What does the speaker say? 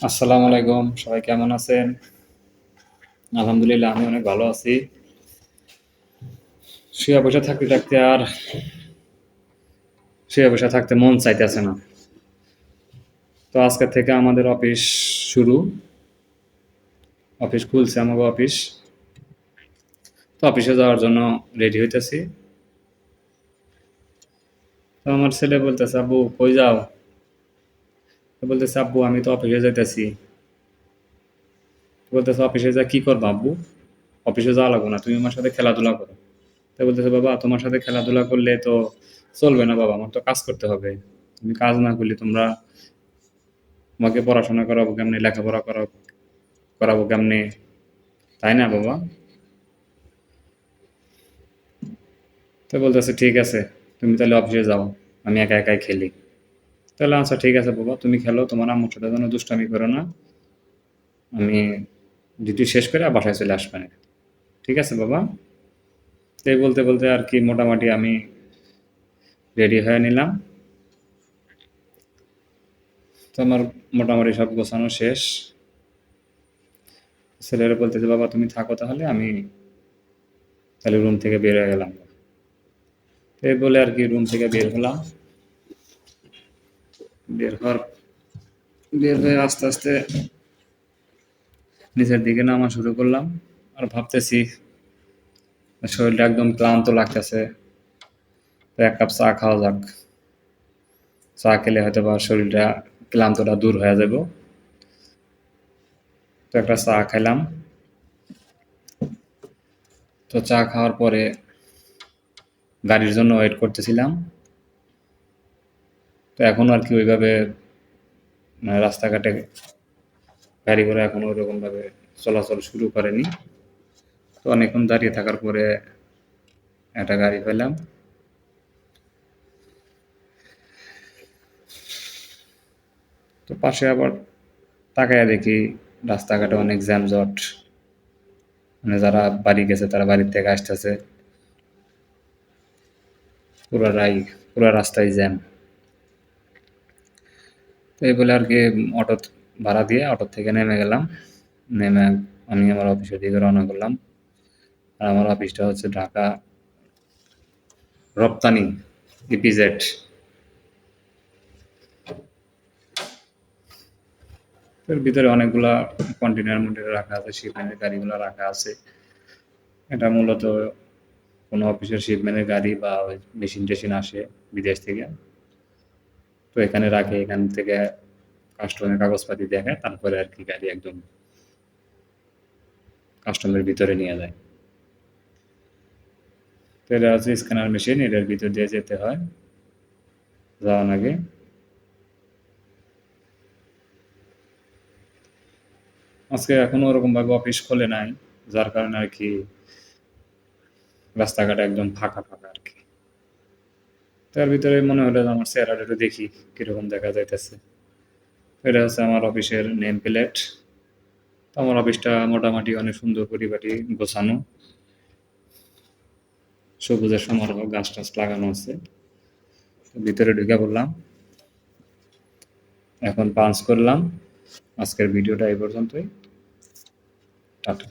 আসসালামু আলাইকুম। সবাই কেমন আছেন? আলহামদুলিল্লাহ আমি অনেক ভালো আছি। শুয়ে বসে থাকতে আর শুয়ে বসে থাকতে মন চাইতেছে না। তো আজকে থেকে আমাদের অফিস শুরু। অফিস খুলছে আমাগো অফিস। তো অফিসে যাওয়ার জন্য রেডি হইতেছি। তো আমার ছেলে বলতেছে, "আব্বু কই যাও?" তো বলতেছে, "আব্বু আমি তো অফিসে যাইতেছি।" বলতেছে, "অফিসে যা কি করবা আব্বু? অফিসে যাওয়া লাগবে না। তুমি আমার সাথে খেলাধুলা করো।" তো বলতেছে, "বাবা তোমার সাথে খেলাধুলা করলে তো চলবে না বাবা, আমার তো কাজ করতে হবে। তুমি কাজ না করলে তোমরা তোমাকে পড়াশোনা করাবো কেমনে, লেখাপড়া করাবো কেমনে, তাই না বাবা?" তো বলতেছে, "ঠিক আছে, তুমি তাহলে অফিসে যাও, আমি একা একাই খেলি।" তাহলে আচ্ছা ঠিক আছে বাবা, তুমি খেলো, তোমার আম্মুর সাথে যেন দুষ্টামি করো না, আমি ডিউটি শেষ করে বাসায় চলে আসবে না। ঠিক আছে বাবা? তো এই বলতে বলতে আর কি মোটামুটি আমি রেডি হয়ে নিলাম। তো আমার মোটামুটি সব গোছানো শেষ। ছেলেরা বলতেছে, "বাবা তুমি থাকো তাহলে, আমি তাহলে রুম থেকে বের হয়ে গেলাম।" তো এই বলে আর কি রুম থেকে বের হলাম। বের হওয়ার বের হয়ে আস্তে আস্তে নিচের দিকে নামা শুরু করলাম। আর ভাবতেছি শরীরটা একদম ক্লান্ত লাগতেছে, তো এক কাপ চা খাওয়া যাক। চা খেলে হয়তো বা শরীরটা ক্লান্তটা দূর হয়ে যাব। তো একটা চা খাইলাম। তো চা খাওয়ার পরে গাড়ির জন্য ওয়েট করতেছিলাম। তো এখন আর কি ওইভাবে রাস্তাঘাটে গাড়ি ঘোড়া এখন ওইরকমভাবে চলাচল শুরু করেনি। তো অনেকক্ষণ দাঁড়িয়ে থাকার পরে একটা গাড়ি পেলাম। তো পাশে আবার তাকায়া দেখি রাস্তাঘাটে অনেক জ্যামজট, মানে যারা বাড়ি গেছে তারা বাড়ির থেকে আসতেছে, পুরাটাই পুরা রাস্তায় জ্যাম। তো এই বলে আর কি অটো ভাড়া দিয়ে অটো থেকে নেমে গেলাম। নেমে আমি আমার অফিসের দিকে রওনা করলাম। আর আমার অফিসটা হচ্ছে ঢাকা রপ্তানি ইপিজেড। এর ভিতরে অনেকগুলা কন্টেনার মন্টেনার রাখা আছে, শিপমেন্টের গাড়িগুলো রাখা আছে। এটা মূলত কোনো অফিসের শিপমেন্টের গাড়ি বা ওই মেশিন টেশিন আসে বিদেশ থেকে, তো এখানে রাখে, এখান থেকে কাস্টমের কাগজপাতি দেখে তারপরে আর কি গাড়ি একদম কাস্টমের ভিতরে নিয়ে যায়। তো এটা হচ্ছে স্ক্যানার মেশিন, এটার ভিতর দিয়ে যেতে হয় যাওয়ার আগে। আজকে এখনো ওরকম ভাবে অফিস খোলে নাই, যার কারণে আর কি রাস্তাঘাট একদম ফাঁকা ফাঁকা আর কি। তার ভিতরে মনে হলো যে আমার চেহারাটা একটু দেখি কিরকম দেখা যাইতেছে। এটা হচ্ছে আমার অফিসের নেম প্লেট। তো আমার অফিসটা মোটামুটি অনেক সুন্দর পরিপাটি গোছানো, সবুজের সমারোহ, গাছ টাছ লাগানো আছে। তো ভিতরে ঢুকে পড়লাম, এখন পাঞ্চ করলাম। আজকের ভিডিওটা এই পর্যন্তই। টাটা।